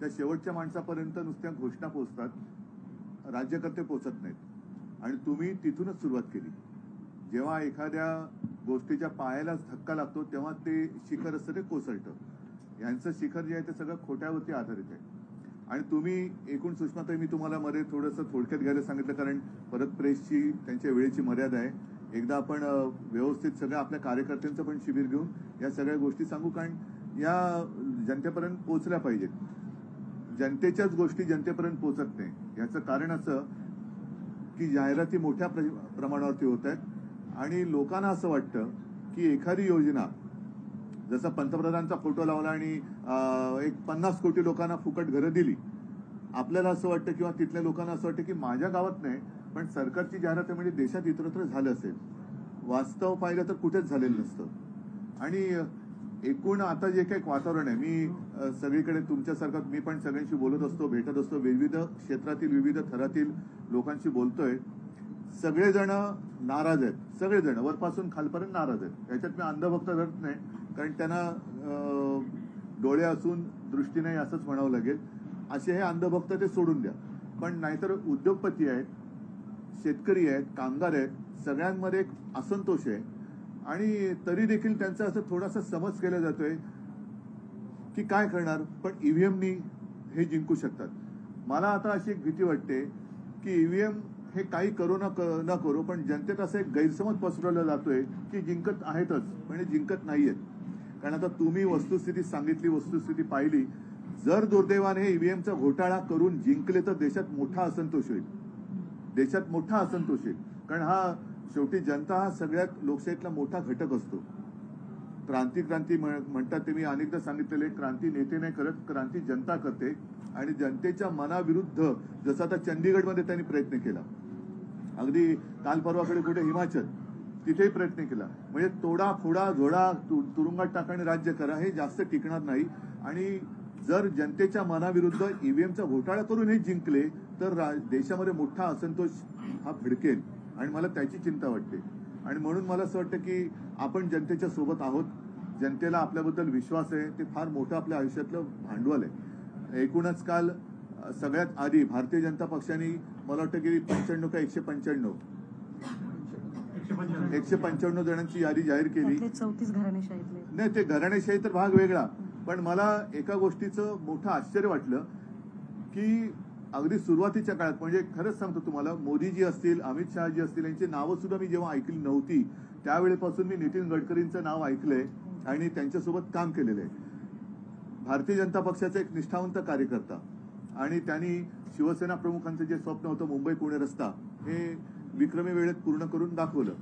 त्या शेवटच्या माणसापर्यंत नुसत्या घोषणा पोहोचतात, राज्यकर्ते पोहोचत नाहीत. आणि तुम्ही तिथूनच सुरुवात केली. जेव्हा एखाद्या गोष्टीच्या पायालाच धक्का लागतो तेव्हा ते शिखर असतं ते कोसळतं. यांचं शिखर जे आहे ते सगळं खोट्यावरती आधारित आहे. आणि तुम्ही एकूण सुषमाताई, मी तुम्हाला मध्ये थोडंसं थोडक्यात घ्यायला सांगितलं कारण परत प्रेसची त्यांच्या वेळेची मर्यादा आहे. एकदा आपण व्यवस्थित सगळ्या आपल्या कार्यकर्त्यांचं पण शिबिर घेऊन या सगळ्या गोष्टी सांगू, कारण या जनतेपर्यंत पोहोचल्या पाहिजेत. जनतेच्याच गोष्टी जनतेपर्यंत पोहोचत नाही. याचं कारण असं की जाहिराती मोठ्या प्रमाणावरती होत आहेत आणि लोकांना असं वाटतं की एखादी योजना, जसं पंतप्रधानांचा फोटो लावला आणि एक 50 कोटी लोकांना फुकट घरं दिली, आपल्याला असं वाटतं किंवा तिथल्या लोकांना असं वाटतं की माझ्या गावात नाही पण सरकारची जाहिरात म्हणजे देशात इतरत्र झालं असेल. वास्तव पाहिलं तर कुठेच झालेलं नसतं. आणि एकूण आता जे काही वातावरण आहे, मी सगळीकडे तुमच्यासारखं मी पण सगळ्यांशी बोलत असतो, भेटत असतो, विविध क्षेत्रातील विविध थरातील लोकांशी बोलतोय. सगळेजण नाराज आहेत, सगळेजण वरपासून खालपर्यंत नाराज आहेत. याच्यात मी अंधभक्त धरत नाही, कारण त्यांना डोळे असून दृष्टी नाही असंच म्हणावं लागेल. असे हे अंधभक्त ते सोडून द्या. पण नाहीतर उद्योगपती आहेत, शेतकरी आहेत, कामगार आहेत, सगळ्यांमध्ये एक असंतोष आहे. आणि तरी देखील त्यांचा असं थोडासा समज केला जातोय की काय करणार, पण ईव्हीएमनी हे जिंकू शकतात. मला आता अशी एक भीती वाटते की ईव्हीएम हे काही करू न करू, पण जनतेत असं एक गैरसमज पसरवला जातोय की जिंकत आहेतच, म्हणजे जिंकत नाहीयेत. कारण आता तुम्ही वस्तुस्थिती सांगितली, वस्तुस्थिती पाहिली. जर दुर्दैवाने ईव्हीएमचा घोटाळा करून जिंकले तर देशात मोठा असंतोष होईल, देशात मोठा असंतोष होईल. कारण हा शेवटी जनता हा सगळ्यात लोकशाहीतला मोठा घटक असतो. क्रांती म्हणतात ते मी अनेकदा सांगितलेले, क्रांती नेते नाही करत, क्रांती जनता करते. आणि जनतेच्या मनाविरुद्ध जसं आता चंदीगडमध्ये त्यांनी प्रयत्न केला, अगदी काल परवाकडे कुठे हिमाचल, तिथेही प्रयत्न केला. म्हणजे तोडा फोडा झोडा तुरुंगात टाकाने राज्य करा, हे जास्त टिकणार नाही. आणि जर जनतेच्या मनाविरुद्ध ईव्हीएमचा घोटाळा करून हे जिंकले तर देशामध्ये मोठा असंतोष हा भडकेल आणि मला त्याची चिंता वाटते. आणि म्हणून मला असं वाटतं की आपण जनतेच्या सोबत आहोत, जनतेला आपल्याबद्दल विश्वास आहे. ते फार मोठं आपल्या आयुष्यातलं भांडवल आहे. एकूणच काल सगळ्यात आधी भारतीय जनता पक्षाने मला वाटतं की 95 का 155 जणांची यादी जाहीर केली. 34 घराणेशाहीतले नाही, ते घराणेशाही तर भाग वेगळा. पण मला एका गोष्टीचं मोठं आश्चर्य वाटलं की अगदी सुरुवातीच्या काळात, म्हणजे खरंच सांगतो तुम्हाला, मोदीजी असतील, अमित शहाजी असतील, यांची नावं सुद्धा मी जेव्हा ऐकली नव्हती त्यावेळेपासून मी नितीन गडकरींचं नाव ऐकलंय आणि त्यांच्यासोबत काम केलेलं आहे. भारतीय जनता पक्षाचा एक निष्ठावंत कार्यकर्ता आणि त्यांनी शिवसेना प्रमुखांचं जे स्वप्न होतं मुंबई पुणे रस्ता, हे विक्रमी वेळेत पूर्ण करून दाखवलं.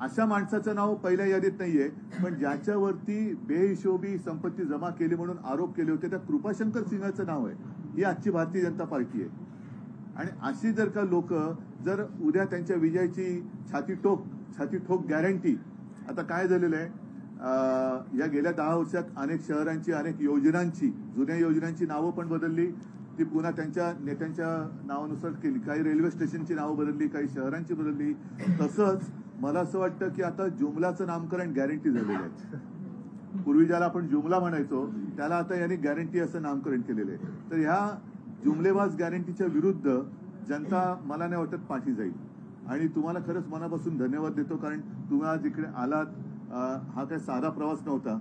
अशा माणसाचं नाव पहिल्या यादीत नाहीये, पण ज्याच्यावरती बेहिशोबी संपत्ती जमा केली म्हणून आरोप केले होते त्या कृपाशंकर सिंहाचं नाव आहे. ही आजची भारतीय जनता पार्टी आहे. आणि अशी जर का लोक जर उद्या त्यांच्या विजयाची छाती ठोक गॅरंटी, आता काय झालेलं आहे, या गेल्या 10 वर्षात अनेक शहरांची, अनेक योजनांची, जुन्या योजनांची नावं पण बदलली, ती पुन्हा त्यांच्या नेत्यांच्या नावानुसार केली. काही रेल्वे स्टेशनची नावं बदलली, काही शहरांची बदलली. तसंच मला असं वाटतं की आता जुमलाचं नामकरण गॅरंटी झालेलं आहे. पूर्वी ज्याला आपण जुमला म्हणायचो त्याला आता यांनी गॅरंटी असं नामकरण केलेलं आहे. तर ह्या जुमलेबाज गॅरंटीच्या विरुद्ध जनता मला नाही वाटत पाठी जाईल. आणि तुम्हाला खरंच मनापासून धन्यवाद देतो, कारण तुम्ही आज इकडे आलात. हा काही साधा प्रवास नव्हता.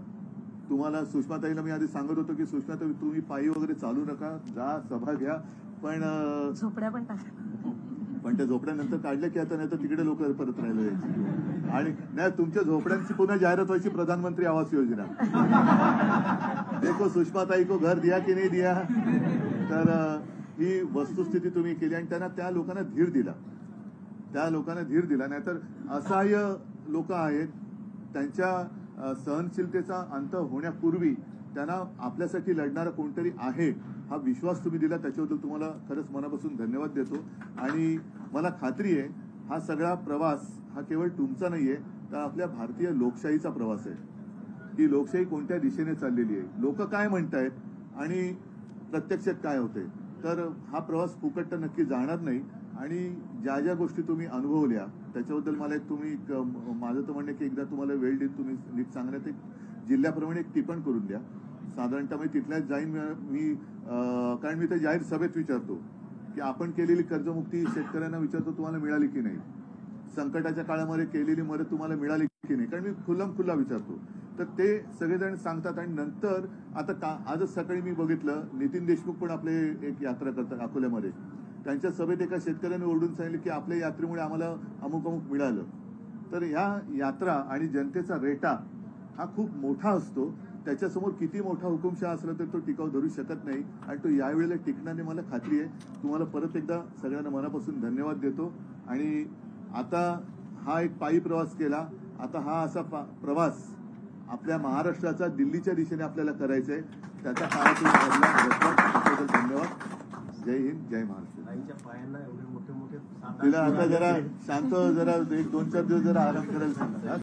तुम्हाला सुषमाताईला मी आधी सांगत होतो की सुषमाताई तुम्ही पायी वगैरे चालू नका, जा सभा घ्या, पण झोपड्या पण टाका. पण त्या झोपड्यानंतर काढल्या की आता नाही तर तिकडे लोक परत राहिले. आणि नाही, तुमच्या झोपड्यांची पुन्हा जाहिरात व्हायची, प्रधानमंत्री आवास योजना. देखो सुषमाताई को घर दिया की नाही दिया. तर ही वस्तुस्थिती तुम्ही केली आणि त्यांना त्या लोकांना धीर दिला. नाहीतर असहाय्य लोक आहेत, त्यांच्या सहनशीलतेचा अंत होण्यापूर्वी त्यांना आपल्यासाठी लढणारा कोणतरी आहे हा विश्वास तुम्ही दिला, त्याच्याबद्दल तुम्हाला खरंच मनापासून धन्यवाद देतो. आणि मला खात्री आहे हा सगळा प्रवास हा केवळ तुमचा नाहीये, तर आपल्या भारतीय लोकशाहीचा प्रवास आहे. ही लोकशाही कोणत्या दिशेने चाललेली आहे, लोक काय म्हणतायत आणि प्रत्यक्षात काय होते. तर हा प्रवास फुकट तर नक्की जाणार नाही. आणि ज्या ज्या गोष्टी तुम्ही अनुभवल्या त्याच्याबद्दल मला एक माझं तर म्हणणं की एकदा तुम्हाला वेळ देऊन तुम्ही नीट सांगण्यात एक जिल्ह्याप्रमाणे एक टिपण करून द्या. साधारणतः मी तिथल्याच जाईन मी कारण मी ते जाहीर सभेत विचारतो की आपण केलेली कर्जमुक्ती शेतकऱ्यांना विचारतो तुम्हाला मिळाली की नाही, संकटाच्या काळामध्ये केलेली मदत तुम्हाला मिळाली की नाही, कारण मी खुल्ला विचारतो. तर ते सगळेजण सांगतात. आणि नंतर आता आजच सकाळी मी बघितलं नितीन देशमुख पण आपले एक यात्रा करतात अकोल्यामध्ये. त्यांच्या सभेत एका शेतकऱ्याने ओरडून सांगितलं की आपल्या यात्रेमुळे आम्हाला अमुक मिळालं. तर ह्या यात्रा आणि जनतेचा रेटा हा खूप मोठा असतो. त्याच्यासमोर किती मोठा हुकुमशहा असला तर तो टिकाव धरू शकत नाही आणि तो यावेळेला टिकणार नाही मला खात्री आहे. तुम्हाला परत एकदा सगळ्यांना मनापासून धन्यवाद देतो. आणि आता हा एक पायी प्रवास केला, आता हा असा प्रवास आपल्या महाराष्ट्राचा दिल्लीच्या दिशेने आपल्याला करायचा आहे. त्याचा काळातून धन्यवाद. जय हिंद, जय महाराष्ट्र. आईच्या पायांना एवढे मोठे मोठे तिला आता जरा शांत, जरा 1-2-4 दिवस जरा आराम करायला सांगा.